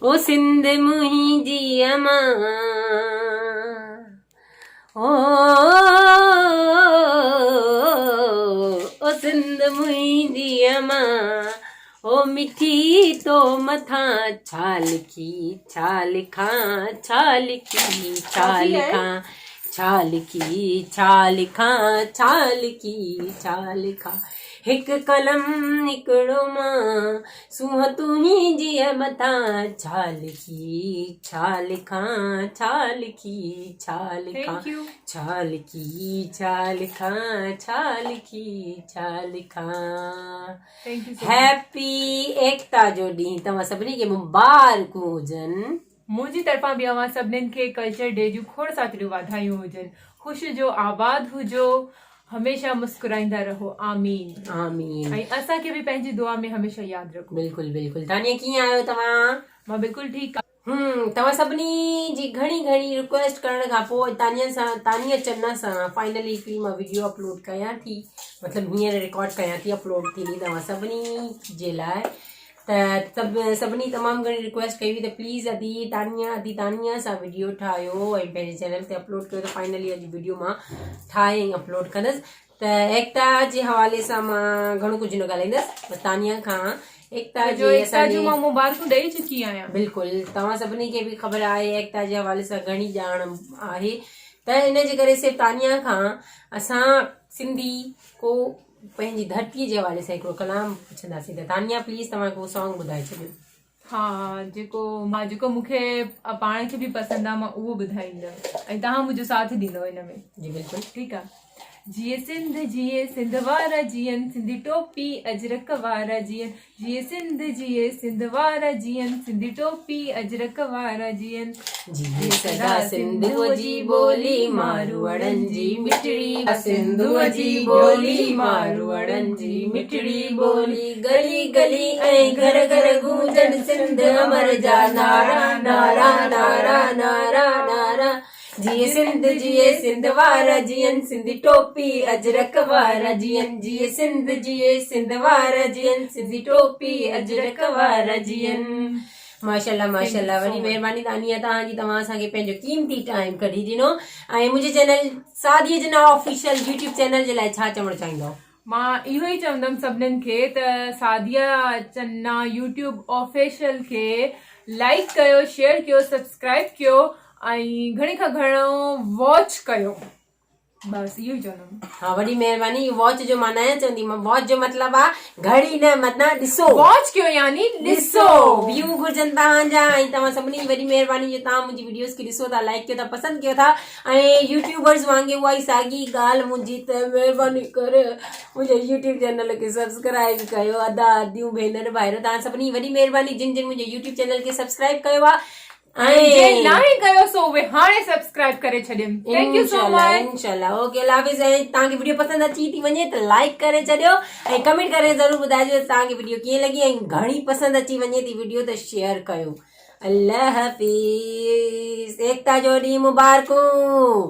ओ सिंध मुंहिंजी अमां ओ सिंध मुंहिंजी अमां ओ मिठी तो मथां छा लिखी छा लिखां छा लिखी छा लिखां छा लिखी छा लिखां छा लिखी छा लिखां हिकु कलम निकिरो मां सूंहं तुंहिंजी मथां छा लिखी छा लिखां छा लिखी छा लिखां छा लिखी छा लिखां छा लिखी छा लिखां हैप्पी एकता जो ॾींहुं तव्हां सभिनी खे मुबारकूं हुजनि। मुंहिंजी तरफ़ां बि अवां सभिनीनि खे कल्चर डे जूं खोड़ सारियूं वाधायूं हुजनि। ख़ुशि जो आबाद हुजो, हमेशा मुस्कुराईंदा रहो। आमीन आमीन। ऐं असांखे बि पंहिंजी दुआ में हमेशा यादि रखो। बिल्कुलु बिल्कुलु। तानिया कीअं आहियो तव्हां? मां बिल्कुलु ठीकु आहियां। तव्हां सभिनी जी घणी घणी रिक्वेस्ट करण खां पोइ तानिया चन्ना सां फाइनली हिकिड़ी मां वीडियो अपलोड कयां थी, मतिलबु हींअर रिकॉर्ड कयां थी, अपलोड थींदी तव्हां सभिनी जे लाइ। त सभिनी तमामु घणी रिक्वेस्ट कई हुई त प्लीज़ अदी तानिया सां वीडियो ठाहियो ऐं पंहिंजे चैनल ते अपलोड कयो। त फाइनली अॼु वीडियो मां ठाहे ऐं अपलोड कंदसि। त एकता जे हवाले सां मां घणो कुझु न ॻाल्हाईंदसि, बसि तानिया खां एकता जी मां मुबारकूं ॾेई चुकी आहियां। बिल्कुलु तव्हां सभिनी खे बि ख़बर आहे एकता जे हवाले सां घणी ॼाण आहे, त इन जे करे सिर्फ़ु तानिया खां असां सिंधी को पंहिंजी धरतीअ जे हवाले सां हिकिड़ो कलाम पुछंदासीं। त तानिया प्लीज़ तव्हां को सॉन्ग ॿुधाए छॾियो। हा, जेको मूंखे पाण खे बि पसंदि आहे मां उहो ॿुधाईंदमि ऐं तव्हां मुंहिंजो साथ ॾींदव हिन में। जी बिल्कुलु ठीकु आहे। जिए सिंध वारा जियन सिंधी टोपी अजरक वारा जियन, जिए सिंध वारा जियन सिंधी टोपी अजरक वारा जियन, जिए सदा सिंधुअ जी ॿोली मारवाड़नि जी मिठड़ी, सिंधुअ जी ॿोली मारवाड़नि जी मिठड़ी ॿोली, गली गली ऐं घर घर गूंजन सिंध अमर जा नारा नारा नारा नारा नारा। जिए सिंध वारा जियन सिंधी टोपी अजरक वारा जियन, जिए सिंध वारा जियन सिंधी टोपी अजरक वारा जियन। माशाल्लाह माशाल्लाह, वॾी महिरबानी तानिया तव्हांजी, तव्हां असांखे पंहिंजो कीमती टाइम कढी ॾिनो। ऐं मुंहिंजे चैनल सादिया जना ऑफिशियल यूट्यूब चैनल जे लाइ छा चवणु चाहींदव? मां इहो ई चवंदमि सभिनीनि खे त सादिया चन्ना यूट्यूब ऑफिशियल खे लाइक कयो, शेयर कयो, सब्सक्राइब कयो ऐं घणी खां घणो वॉच कयो। बसि इहो ई चवंदमि। हा, वॾी महिरबानी। वॉच जो मां न चवंदी, मां वॉच जो मतिलबु आहे घड़ी न, मतिलबु ॾिसो। वॉच कयो यानी ॾिसो। व्यू घुरजनि तव्हांजा ऐं तव्हां सभिनी जी वॾी महिरबानी जो तव्हां मुंहिंजी वीडियोस खे ॾिसो था, लाइक कयो था, पसंदि कयो था। ऐं यूट्यूबर्स वांगुरु उहा ई साॻी ॻाल्हि मुंहिंजी, त महिरबानी करे मुंहिंजे यूट्यूब चैनल खे सब्सक्राइब कयो। अदा अदियूं भेनर भाइरो, तव्हां सभिनी वॾी महिरबानी जिन जिन मुंहिंजे यूट्यूब चैनल खे सब्सक्राइब कयो आहे ऐं नाहे कयो सो उहे हाणे सब्सक्राइब करे छॾियो। Thank you so much. इंशाल्लाह। ओके, अल्लाह हाफ़िज़। ऐं तव्हांखे वीडियो पसंदि अची थी वञे त लाइक करे छॾियो ऐं कमेंट करे ज़रूर ॿुधाइजो तव्हांखे वीडियो कीअं लॻी, ऐं घणी पसंदि अची वञे थी वीडियो त शेयर कयो। अल्लाह हाफ़िज़। एकता जो ॾींहुं मुबारकूं।